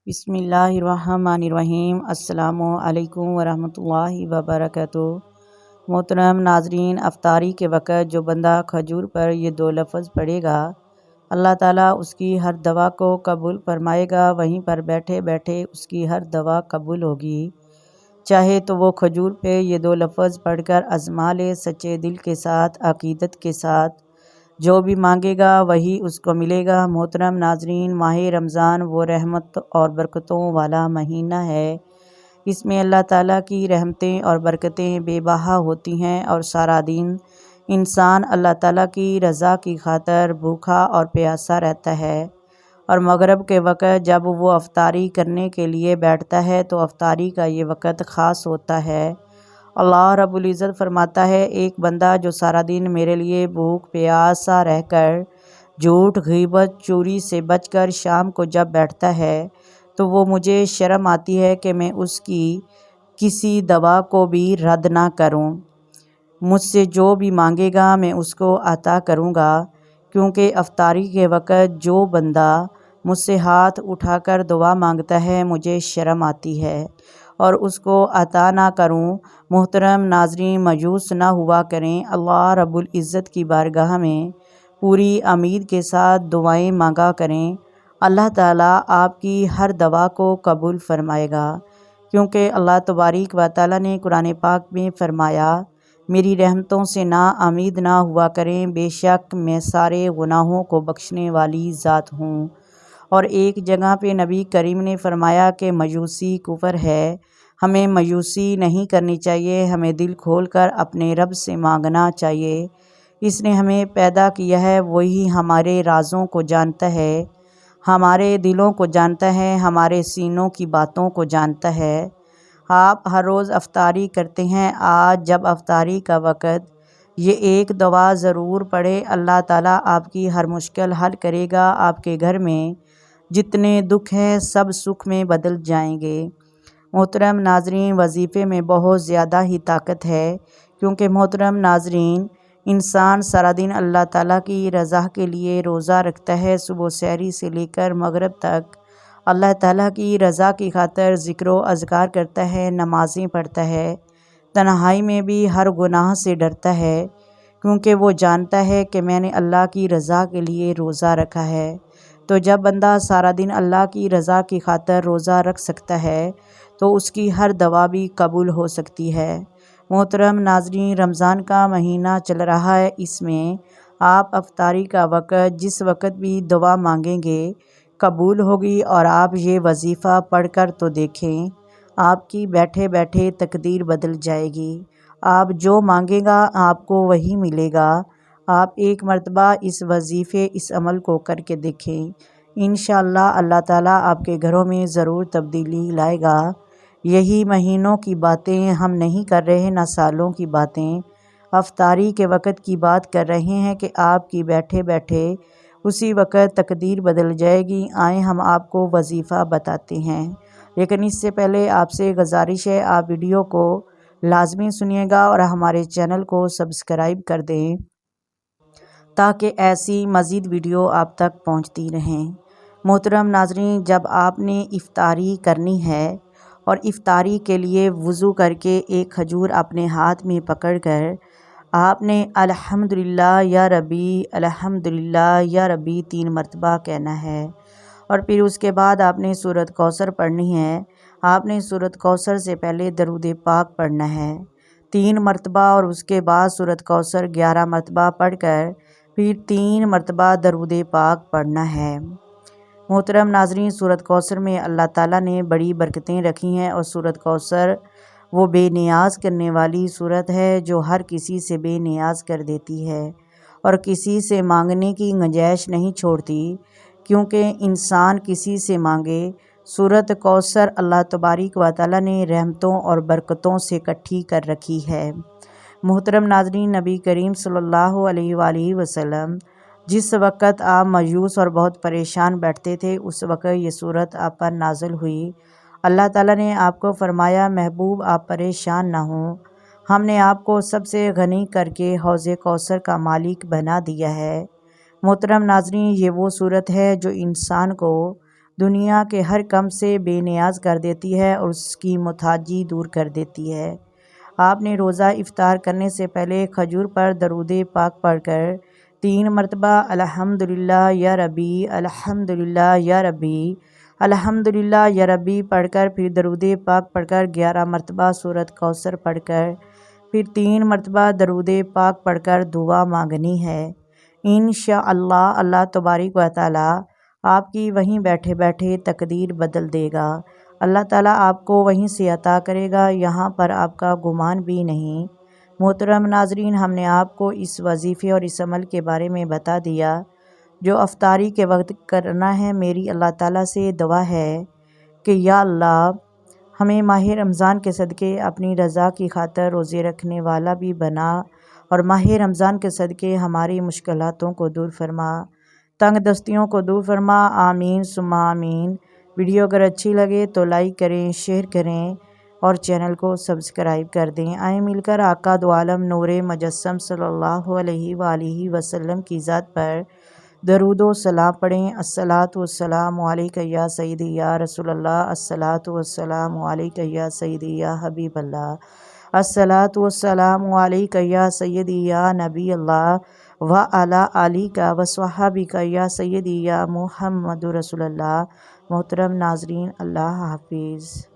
بسم اللہ الرحمن الرحیم۔ السلام علیکم ورحمۃ اللہ وبرکاتہ۔ محترم ناظرین، افطاری کے وقت جو بندہ کھجور پر یہ دو لفظ پڑھے گا، اللہ تعالیٰ اس کی ہر دعا کو قبول فرمائے گا۔ وہیں پر بیٹھے بیٹھے اس کی ہر دعا قبول ہوگی۔ چاہے تو وہ کھجور پہ یہ دو لفظ پڑھ کر آزما لے، سچے دل کے ساتھ، عقیدت کے ساتھ۔ جو بھی مانگے گا وہی اس کو ملے گا۔ محترم ناظرین، ماہ رمضان وہ رحمت اور برکتوں والا مہینہ ہے۔ اس میں اللہ تعالیٰ کی رحمتیں اور برکتیں بے بہا ہوتی ہیں، اور سارا دن انسان اللہ تعالیٰ کی رضا کی خاطر بھوکا اور پیاسا رہتا ہے، اور مغرب کے وقت جب وہ افطاری کرنے کے لیے بیٹھتا ہے تو افطاری کا یہ وقت خاص ہوتا ہے۔ اللہ رب العزت فرماتا ہے، ایک بندہ جو سارا دن میرے لیے بھوک پیاسا رہ کر، جھوٹ غیبت چوری سے بچ کر شام کو جب بیٹھتا ہے تو وہ مجھے شرم آتی ہے کہ میں اس کی کسی دعا کو بھی رد نہ کروں۔ مجھ سے جو بھی مانگے گا میں اس کو عطا کروں گا، کیونکہ افطاری کے وقت جو بندہ مجھ سے ہاتھ اٹھا کر دعا مانگتا ہے مجھے شرم آتی ہے اور اس کو عطا نہ کروں۔ محترم ناظرین، مایوس نہ ہوا کریں، اللہ رب العزت کی بارگاہ میں پوری امید کے ساتھ دعائیں مانگا کریں۔ اللہ تعالیٰ آپ کی ہر دعا کو قبول فرمائے گا، کیونکہ اللہ تبارک و تعالیٰ نے قرآن پاک میں فرمایا، میری رحمتوں سے نا امید نہ ہوا کریں، بے شک میں سارے گناہوں کو بخشنے والی ذات ہوں۔ اور ایک جگہ پہ نبی کریم نے فرمایا کہ مایوسی کفر ہے، ہمیں مایوسی نہیں کرنی چاہیے، ہمیں دل کھول کر اپنے رب سے مانگنا چاہیے۔ اس نے ہمیں پیدا کیا ہے، وہی ہمارے رازوں کو جانتا ہے، ہمارے دلوں کو جانتا ہے، ہمارے سینوں کی باتوں کو جانتا ہے۔ آپ ہر روز افطاری کرتے ہیں، آج جب افطاری کا وقت یہ ایک دعا ضرور پڑھے، اللہ تعالیٰ آپ کی ہر مشکل حل کرے گا، آپ کے گھر میں جتنے دکھ ہیں سب سکھ میں بدل جائیں گے۔ محترم ناظرین، وظیفے میں بہت زیادہ ہی طاقت ہے، کیونکہ محترم ناظرین، انسان سارا دن اللہ تعالیٰ کی رضا کے لیے روزہ رکھتا ہے، صبح سحری سے لے کر مغرب تک اللہ تعالیٰ کی رضا کی خاطر ذکر و اذکار کرتا ہے، نمازیں پڑھتا ہے، تنہائی میں بھی ہر گناہ سے ڈرتا ہے، کیونکہ وہ جانتا ہے کہ میں نے اللہ کی رضا کے لیے روزہ رکھا ہے۔ تو جب بندہ سارا دن اللہ کی رضا کی خاطر روزہ رکھ سکتا ہے تو اس کی ہر دعا بھی قبول ہو سکتی ہے۔ محترم ناظرین، رمضان کا مہینہ چل رہا ہے، اس میں آپ افطاری کا وقت جس وقت بھی دعا مانگیں گے قبول ہوگی، اور آپ یہ وظیفہ پڑھ کر تو دیکھیں، آپ کی بیٹھے بیٹھے تقدیر بدل جائے گی۔ آپ جو مانگے گا آپ کو وہی ملے گا۔ آپ ایک مرتبہ اس وظیفے، اس عمل کو کر کے دیکھیں، انشاءاللہ اللہ تعالیٰ آپ کے گھروں میں ضرور تبدیلی لائے گا۔ یہی مہینوں کی باتیں ہم نہیں کر رہے، نہ سالوں کی باتیں، افطاری کے وقت کی بات کر رہے ہیں کہ آپ کی بیٹھے بیٹھے اسی وقت تقدیر بدل جائے گی۔ آئیں ہم آپ کو وظیفہ بتاتے ہیں، لیکن اس سے پہلے آپ سے گزارش ہے آپ ویڈیو کو لازمی سنیے گا اور ہمارے چینل کو سبسکرائب کر دیں تاکہ ایسی مزید ویڈیو آپ تک پہنچتی رہیں۔ محترم ناظرین، جب آپ نے افطاری کرنی ہے اور افطاری کے لیے وضو کر کے ایک کھجور اپنے ہاتھ میں پکڑ کر آپ نے الحمدللہ یا ربی، الحمدللہ یا ربی 3 مرتبہ کہنا ہے، اور پھر اس کے بعد آپ نے سورۃ کوثر پڑھنی ہے۔ آپ نے سورۃ کوثر سے پہلے درود پاک پڑھنا ہے 3 مرتبہ، اور اس کے بعد سورۃ کوثر 11 مرتبہ پڑھ کر پھر 3 مرتبہ درود پاک پڑھنا ہے۔ محترم ناظرین، سورۃ کوثر میں اللہ تعالیٰ نے بڑی برکتیں رکھی ہیں، اور سورۃ کوثر وہ بے نیاز کرنے والی سورت ہے جو ہر کسی سے بے نیاز کر دیتی ہے اور کسی سے مانگنے کی گنجائش نہیں چھوڑتی، کیونکہ انسان کسی سے مانگے۔ سورۃ کوثر اللہ تبارک و تعالیٰ نے رحمتوں اور برکتوں سے اکٹھی کر رکھی ہے۔ محترم ناظرین، نبی کریم صلی اللہ علیہ وآلہ وسلم جس وقت آپ مایوس اور بہت پریشان بیٹھتے تھے، اس وقت یہ سورت آپ پر نازل ہوئی۔ اللہ تعالیٰ نے آپ کو فرمایا، محبوب آپ پریشان نہ ہوں، ہم نے آپ کو سب سے غنی کر کے حوض کوثر کا مالک بنا دیا ہے۔ محترم ناظرین، یہ وہ سورت ہے جو انسان کو دنیا کے ہر کم سے بے نیاز کر دیتی ہے اور اس کی محتاجی دور کر دیتی ہے۔ آپ نے روزہ افطار کرنے سے پہلے کھجور پر درود پاک پڑھ کر 3 مرتبہ الحمدللہ یا ربی، الحمدللہ یا ربی، الحمدللہ یا ربی پڑھ کر پھر درود پاک پڑھ کر 11 مرتبہ سورۃ کوثر پڑھ کر پھر 3 مرتبہ درود پاک پڑھ کر دعا مانگنی ہے۔ انشاءاللہ اللہ تبارک و تعالی آپ کی وہیں بیٹھے بیٹھے تقدیر بدل دے گا۔ اللہ تعالیٰ آپ کو وہیں سے عطا کرے گا، یہاں پر آپ کا گمان بھی نہیں۔ محترم ناظرین، ہم نے آپ کو اس وظیفے اور اس عمل کے بارے میں بتا دیا جو افطاری کے وقت کرنا ہے۔ میری اللہ تعالیٰ سے دعا ہے کہ یا اللہ ہمیں ماہ رمضان کے صدقے اپنی رضا کی خاطر روزے رکھنے والا بھی بنا اور ماہ رمضان کے صدقے ہماری مشکلاتوں کو دور فرما، تنگ دستیوں کو دور فرما، آمین ثم آمین۔ ویڈیو اگر اچھی لگے تو لائک کریں، شیئر کریں اور چینل کو سبسکرائب کر دیں۔ آئیں مل کر آقا دو عالم نور مجسم صلی اللہ علیہ وآلہ وسلم کی ذات پر درود و سلام پڑھیں۔ الصلاۃ والسلام علیک یا سیدی یا رسول اللہ، الصلاۃ والسلام علیک یا سیدی یا حبیب اللہ، الصلاۃ والسلام علیک یا سیدی یا نبی اللہ وعلی آلک وصحبک یا سیدی یا محمد رسول اللہ۔ محترم ناظرین، اللہ حافظ۔